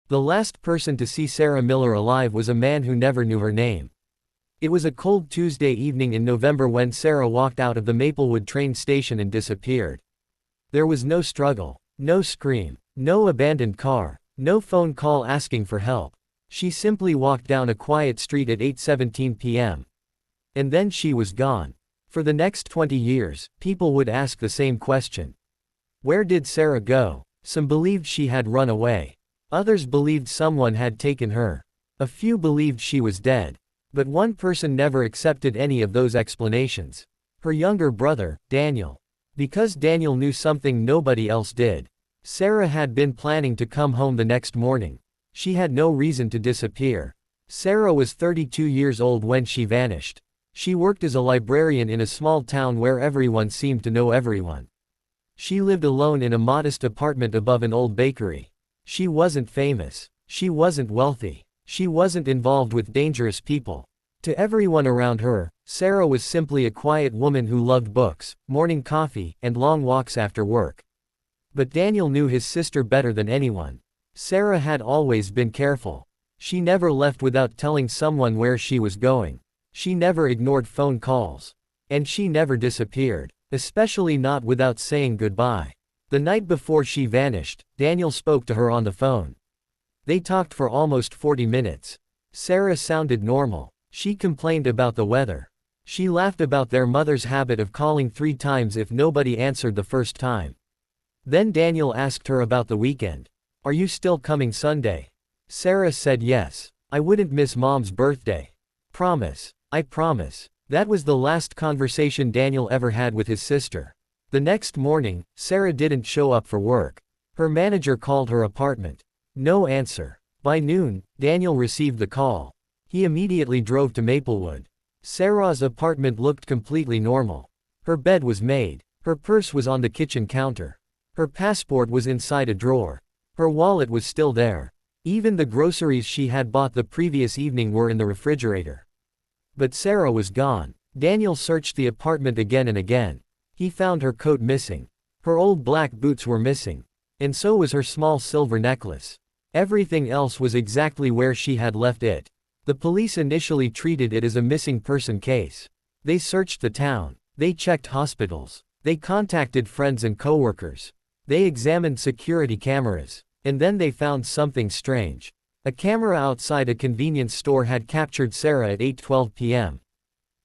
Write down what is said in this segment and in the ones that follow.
The last person to see Sarah Miller alive was a man who never knew her name. It was a cold Tuesday evening in November when Sarah walked out of the Maplewood train station and disappeared. There was no struggle, no scream, no abandoned car, no phone call asking for help. She simply walked down a quiet street at 8:17 p.m. And then she was gone. For the next 20 years, people would ask the same question. Where did Sarah go? Some believed she had run away. Others believed someone had taken her. A few believed she was dead. But one person never accepted any of those explanations. Her younger brother, Daniel. Because Daniel knew something nobody else did. Sarah had been planning to come home the next morning. She had no reason to disappear. Sarah was 32 years old when she vanished. She worked as a librarian in a small town where everyone seemed to know everyone. She lived alone in a modest apartment above an old bakery. She wasn't famous. She wasn't wealthy. She wasn't involved with dangerous people. To everyone around her, Sarah was simply a quiet woman who loved books, morning coffee, and long walks after work. But Daniel knew his sister better than anyone. Sarah had always been careful. She never left without telling someone where she was going. She never ignored phone calls. And she never disappeared, especially not without saying goodbye. The night before she vanished, Daniel spoke to her on the phone. They talked for almost 40 minutes. Sarah sounded normal. She complained about the weather. She laughed about their mother's habit of calling 3 times if nobody answered the first time. Then Daniel asked her about the weekend. Are you still coming Sunday? Sarah said yes. I wouldn't miss Mom's birthday. Promise. I promise. That was the last conversation Daniel ever had with his sister. The next morning, Sarah didn't show up for work. Her manager called her apartment. No answer. By noon, Daniel received the call. He immediately drove to Maplewood. Sarah's apartment looked completely normal. Her bed was made. Her purse was on the kitchen counter. Her passport was inside a drawer. Her wallet was still there. Even the groceries she had bought the previous evening were in the refrigerator. But Sarah was gone. Daniel searched the apartment again and again. He found her coat missing. Her old black boots were missing. And so was her small silver necklace. Everything else was exactly where she had left it. The police initially treated it as a missing person case. They searched the town. They checked hospitals. They contacted friends and coworkers. They examined security cameras. And then they found something strange. A camera outside a convenience store had captured Sarah at 8:12 p.m.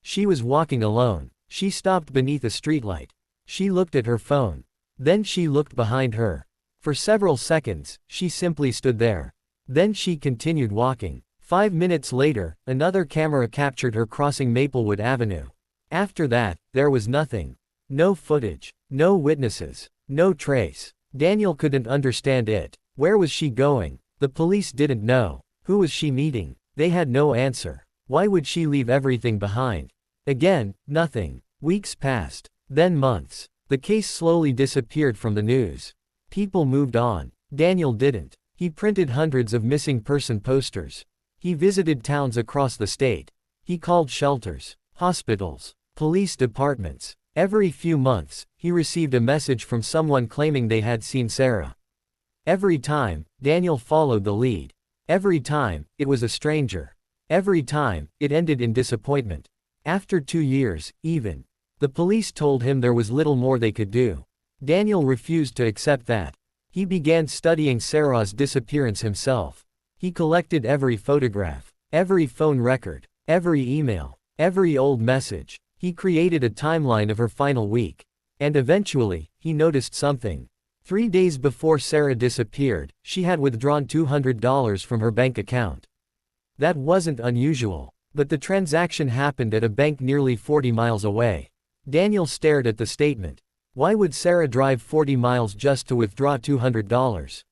She was walking alone. She stopped beneath a streetlight. She looked at her phone. Then she looked behind her. For several seconds, she simply stood there. Then she continued walking. 5 minutes later, another camera captured her crossing Maplewood Avenue. After that, there was nothing. No footage. No witnesses. No trace. Daniel couldn't understand it. Where was she going? The police didn't know. Who was she meeting? They had no answer. Why would she leave everything behind? Again, nothing. Weeks passed. Then months. The case slowly disappeared from the news. People moved on. Daniel didn't. He printed hundreds of missing person posters. He visited towns across the state. He called shelters, hospitals, police departments. Every few months, he received a message from someone claiming they had seen Sarah. Every time, Daniel followed the lead. Every time, it was a stranger. Every time, it ended in disappointment. After 2 years, even, the police told him there was little more they could do. Daniel refused to accept that. He began studying Sarah's disappearance himself. He collected every photograph, every phone record, every email, every old message. He created a timeline of her final week. And eventually, he noticed something. 3 days before Sarah disappeared, she had withdrawn $200 from her bank account. That wasn't unusual. But the transaction happened at a bank nearly 40 miles away. Daniel stared at the statement. Why would Sarah drive 40 miles just to withdraw $200?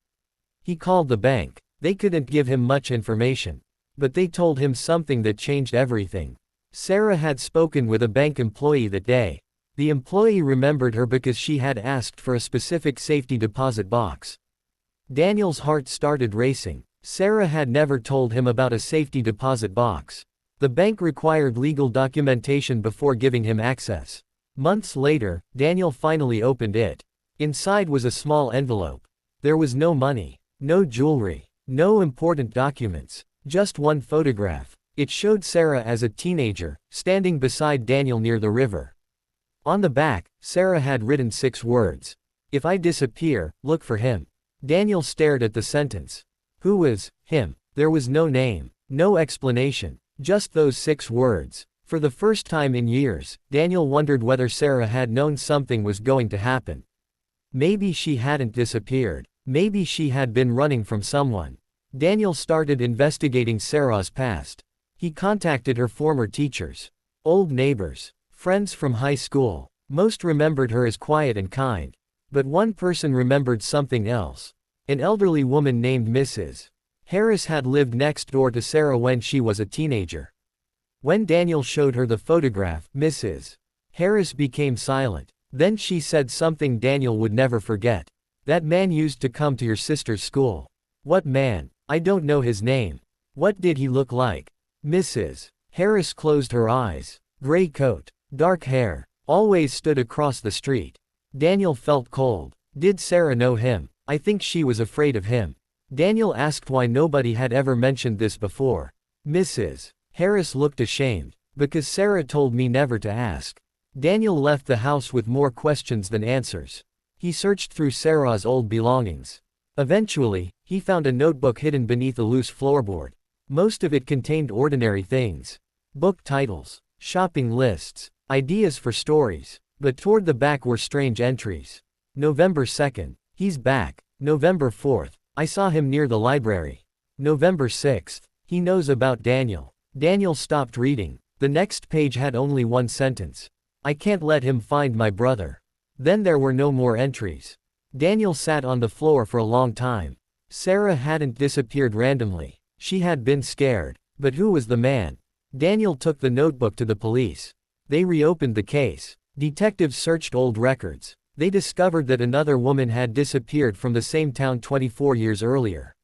He called the bank. They couldn't give him much information. But they told him something that changed everything. Sarah had spoken with a bank employee that day. The employee remembered her because she had asked for a specific safety deposit box. Daniel's heart started racing. Sarah had never told him about a safety deposit box. The bank required legal documentation before giving him access. Months later, Daniel finally opened it. Inside was a small envelope. There was no money, no jewelry, No important documents. Just one photograph. It showed Sarah as a teenager, standing beside Daniel near the river. On the back, Sarah had written 6 words. "If I disappear, look for him." Daniel stared at the sentence. Who was him? There was no name, no explanation, just those 6 words. For the first time in years, Daniel wondered whether Sarah had known something was going to happen. Maybe she hadn't disappeared. Maybe she had been running from someone. Daniel started investigating Sarah's past. He contacted her former teachers, old neighbors, friends from high school. Most remembered her as quiet and kind. But one person remembered something else. An elderly woman named Mrs. Harris had lived next door to Sarah when she was a teenager. When Daniel showed her the photograph, Mrs. Harris became silent. Then she said something Daniel would never forget. "That man used to come to your sister's school." "What man? I don't know his name." "What did he look like?" Mrs. Harris closed her eyes. Gray coat, dark hair, always stood across the street. Daniel felt cold. Did Sarah know him? I think she was afraid of him. Daniel asked why nobody had ever mentioned this before. Mrs. Harris looked ashamed. "Because Sarah told me never to ask." Daniel left the house with more questions than answers. He searched through Sarah's old belongings. Eventually, he found a notebook hidden beneath a loose floorboard. Most of it contained ordinary things. Book titles, shopping lists, ideas for stories. But toward the back were strange entries. November 2nd. He's back. November 4th. I saw him near the library. November 6th. He knows about Daniel. Daniel stopped reading. The next page had only one sentence. I can't let him find my brother. Then there were no more entries. Daniel sat on the floor for a long time. Sarah hadn't disappeared randomly. She had been scared. But who was the man? Daniel took the notebook to the police. They reopened the case. Detectives searched old records. They discovered that another woman had disappeared from the same town 24 years earlier.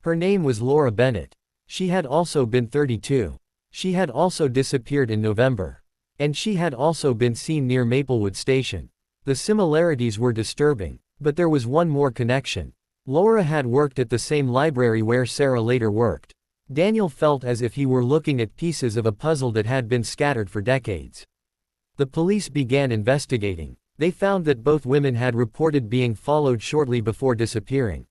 Her name was Laura Bennett. She had also been 32. She had also disappeared in November. And she had also been seen near Maplewood Station. The similarities were disturbing. But there was one more connection. Laura had worked at the same library where Sarah later worked. Daniel felt as if he were looking at pieces of a puzzle that had been scattered for decades. The police began investigating. They found that both women had reported being followed shortly before disappearing.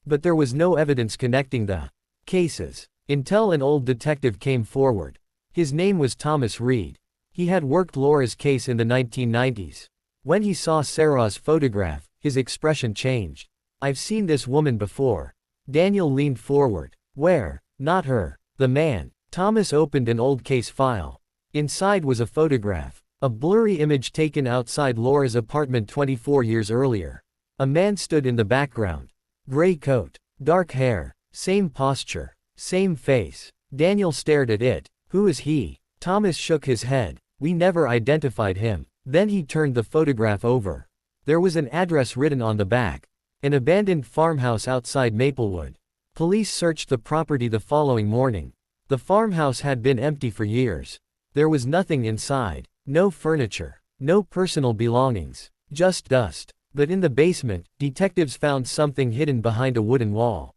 But there was no evidence connecting the cases, until an old detective came forward. His name was Thomas Reed. He had worked Laura's case in the 1990s. When he saw Sarah's photograph, his expression changed. I've seen this woman before. Daniel leaned forward. Where? Not her. The man. Thomas opened an old case file. Inside was a photograph. A blurry image taken outside Laura's apartment 24 years earlier. A man stood in the background. Gray coat. Dark hair. Same posture. Same face. Daniel stared at it. Who is he? Thomas shook his head. We never identified him. Then he turned the photograph over. There was an address written on the back. An abandoned farmhouse outside Maplewood. Police searched the property the following morning. The farmhouse had been empty for years. There was nothing inside. No furniture. No personal belongings. Just dust. But in the basement, detectives found something hidden behind a wooden wall.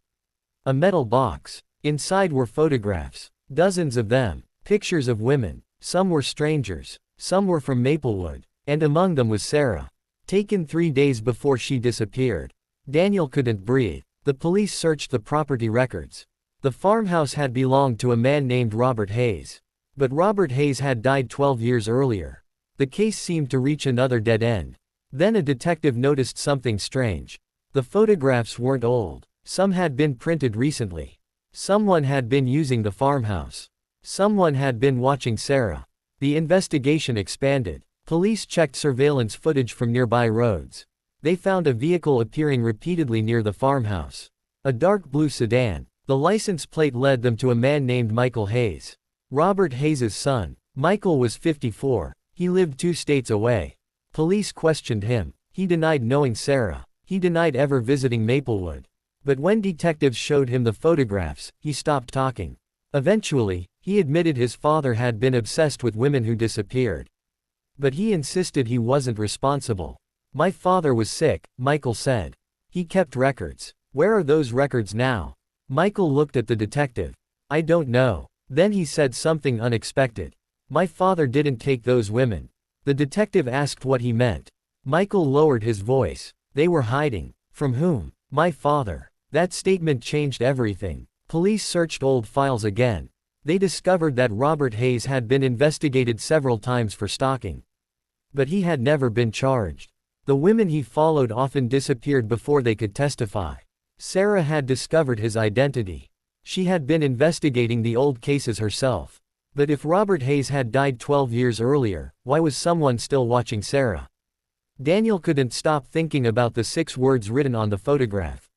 A metal box. Inside were photographs. Dozens of them. Pictures of women. Some were strangers. Some were from Maplewood. And among them was Sarah. Taken 3 days before she disappeared. Daniel couldn't breathe. The police searched the property records. The farmhouse had belonged to a man named Robert Hayes. But Robert Hayes had died 12 years earlier. The case seemed to reach another dead end. Then a detective noticed something strange. The photographs weren't old. Some had been printed recently. Someone had been using the farmhouse. Someone had been watching Sarah. The investigation expanded. Police checked surveillance footage from nearby roads. They found a vehicle appearing repeatedly near the farmhouse. A dark blue sedan. The license plate led them to a man named Michael Hayes. Robert Hayes' son. Michael was 54. He lived 2 states away. Police questioned him. He denied knowing Sarah. He denied ever visiting Maplewood. But when detectives showed him the photographs, he stopped talking. Eventually, he admitted his father had been obsessed with women who disappeared. But he insisted he wasn't responsible. My father was sick, Michael said. He kept records. Where are those records now? Michael looked at the detective. I don't know. Then he said something unexpected. My father didn't take those women. The detective asked what he meant. Michael lowered his voice. They were hiding. From whom? My father. That statement changed everything. Police searched old files again. They discovered that Robert Hayes had been investigated several times for stalking. But he had never been charged. The women he followed often disappeared before they could testify. Sarah had discovered his identity. She had been investigating the old cases herself. But if Robert Hayes had died 12 years earlier, why was someone still watching Sarah? Daniel couldn't stop thinking about the 6 words written on the photograph.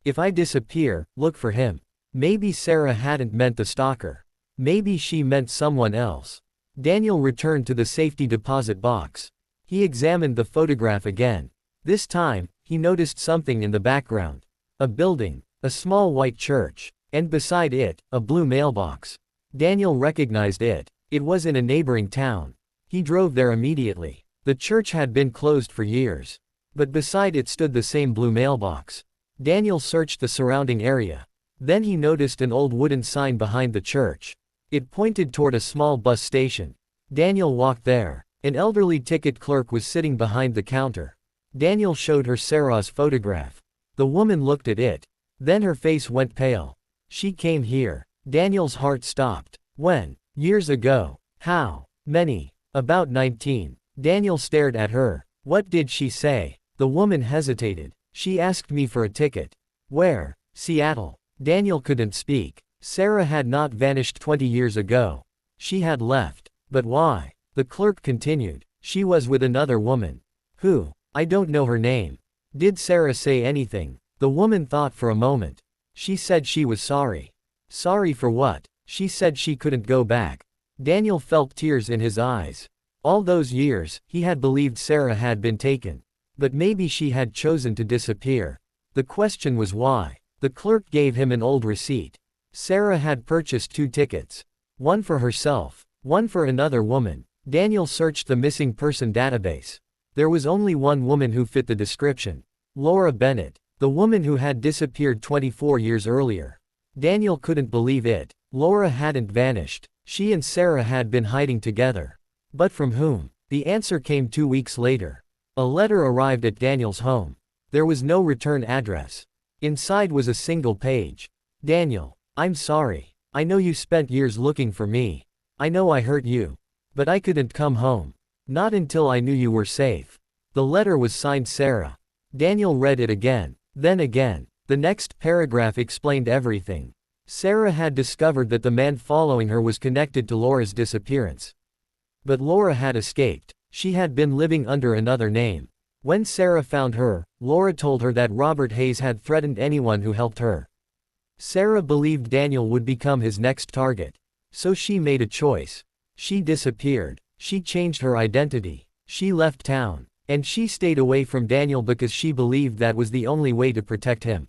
If I disappear, look for him. Maybe Sarah hadn't meant the stalker. Maybe she meant someone else. Daniel returned to the safety deposit box. He examined the photograph again. This time, he noticed something in the background. A building, a small white church, and beside it, a blue mailbox. Daniel recognized it. It was in a neighboring town. He drove there immediately. The church had been closed for years. But beside it stood the same blue mailbox. Daniel searched the surrounding area. Then he noticed an old wooden sign behind the church. It pointed toward a small bus station. Daniel walked there. An elderly ticket clerk was sitting behind the counter. Daniel showed her Sarah's photograph. The woman looked at it. Then her face went pale. She came here. Daniel's heart stopped. When? Years ago. How many? About 19. Daniel stared at her. What did she say? The woman hesitated. She asked me for a ticket. Where? Seattle. Daniel couldn't speak. Sarah had not vanished 20 years ago. She had left. But why? The clerk continued. She was with another woman. Who? I don't know her name. Did Sarah say anything? The woman thought for a moment. She said she was sorry. Sorry for what? She said she couldn't go back. Daniel felt tears in his eyes. All those years, he had believed Sarah had been taken. But maybe she had chosen to disappear. The question was why. The clerk gave him an old receipt. Sarah had purchased 2 tickets. One for herself, one for another woman. Daniel searched the missing person database. There was only one woman who fit the description. Laura Bennett, the woman who had disappeared 24 years earlier. Daniel couldn't believe it. Laura hadn't vanished. She and Sarah had been hiding together. But from whom? The answer came 2 weeks later. A letter arrived at Daniel's home. There was no return address. Inside was a single page. Daniel, I'm sorry. I know you spent years looking for me. I know I hurt you. But I couldn't come home. Not until I knew you were safe. The letter was signed Sarah. Daniel read it again. Then again. The next paragraph explained everything. Sarah had discovered that the man following her was connected to Laura's disappearance. But Laura had escaped. She had been living under another name. When Sarah found her, Laura told her that Robert Hayes had threatened anyone who helped her. Sarah believed Daniel would become his next target. So she made a choice. She disappeared. She changed her identity. She left town. And she stayed away from Daniel because she believed that was the only way to protect him.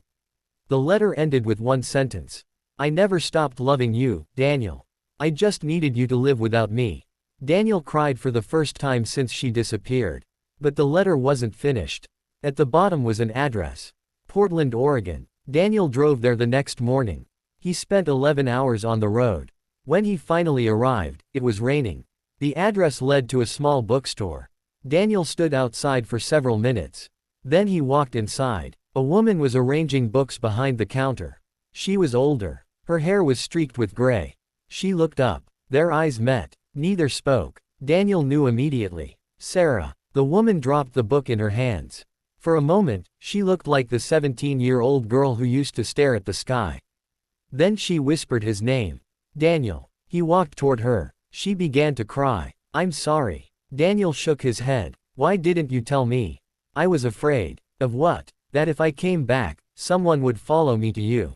The letter ended with one sentence. I never stopped loving you, Daniel. I just needed you to live without me. Daniel cried for the first time since she disappeared. But the letter wasn't finished. At the bottom was an address. Portland, Oregon. Daniel drove there the next morning. He spent 11 hours on the road. When he finally arrived, it was raining. The address led to a small bookstore. Daniel stood outside for several minutes. Then he walked inside. A woman was arranging books behind the counter. She was older. Her hair was streaked with gray. She looked up. Their eyes met. Neither spoke. Daniel knew immediately. Sarah. The woman dropped the book in her hands. For a moment, she looked like the 17-year-old girl who used to stare at the sky. Then she whispered his name. Daniel. He walked toward her. She began to cry. I'm sorry. Daniel shook his head. Why didn't you tell me? I was afraid. Of what? That if I came back, someone would follow me to you.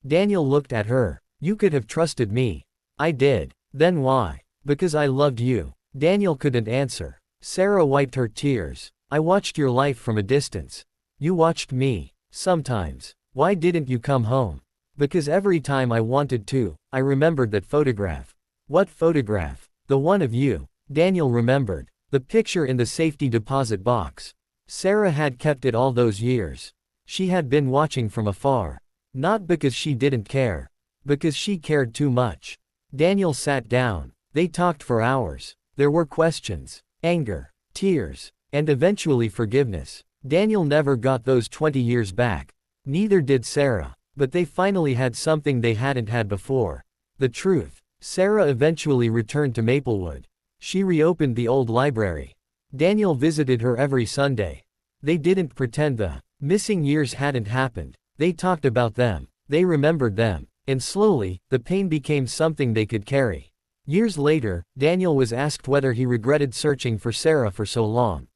Daniel looked at her. You could have trusted me. I did. Then why? Because I loved you. Daniel couldn't answer. Sarah wiped her tears. I watched your life from a distance. You watched me. Sometimes. Why didn't you come home? Because every time I wanted to, I remembered that photograph. What photograph? The one of you. Daniel remembered. The picture in the safety deposit box. Sarah had kept it all those years. She had been watching from afar. Not because she didn't care. Because she cared too much. Daniel sat down. They talked for hours. There were questions, anger, tears, and eventually forgiveness. Daniel never got those 20 years back. Neither did Sarah. But they finally had something they hadn't had before. The truth. Sarah eventually returned to Maplewood. She reopened the old library. Daniel visited her every Sunday. They didn't pretend the missing years hadn't happened. They talked about them. They remembered them. And slowly, the pain became something they could carry. Years later, Daniel was asked whether he regretted searching for Sarah for so long.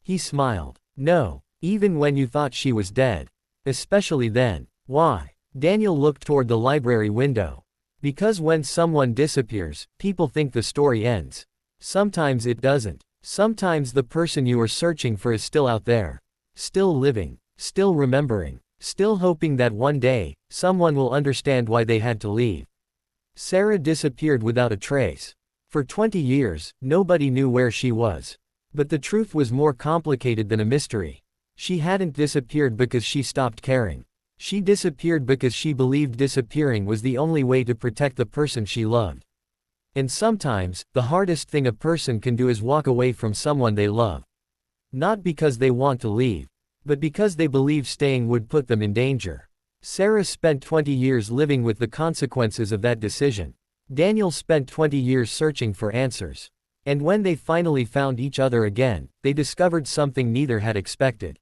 He smiled. No, even when you thought she was dead. Especially then. Why? Daniel looked toward the library window. Because when someone disappears, people think the story ends. Sometimes it doesn't. Sometimes the person you are searching for is still out there. Still living. Still remembering. Still hoping that one day, someone will understand why they had to leave. Sarah disappeared without a trace. For 20 years, nobody knew where she was. But the truth was more complicated than a mystery. She hadn't disappeared because she stopped caring. She disappeared because she believed disappearing was the only way to protect the person she loved. And sometimes, the hardest thing a person can do is walk away from someone they love. Not because they want to leave, but because they believe staying would put them in danger. Sarah spent 20 years living with the consequences of that decision. Daniel spent 20 years searching for answers. And when they finally found each other again, they discovered something neither had expected.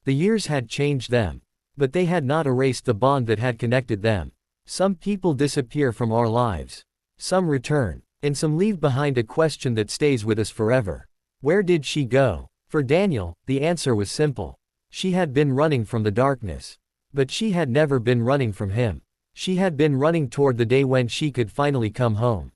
The years had changed them. But they had not erased the bond that had connected them. Some people disappear from our lives. Some return. And some leave behind a question that stays with us forever. Where did she go? For Daniel, the answer was simple. She had been running from the darkness. But she had never been running from him. She had been running toward the day when she could finally come home.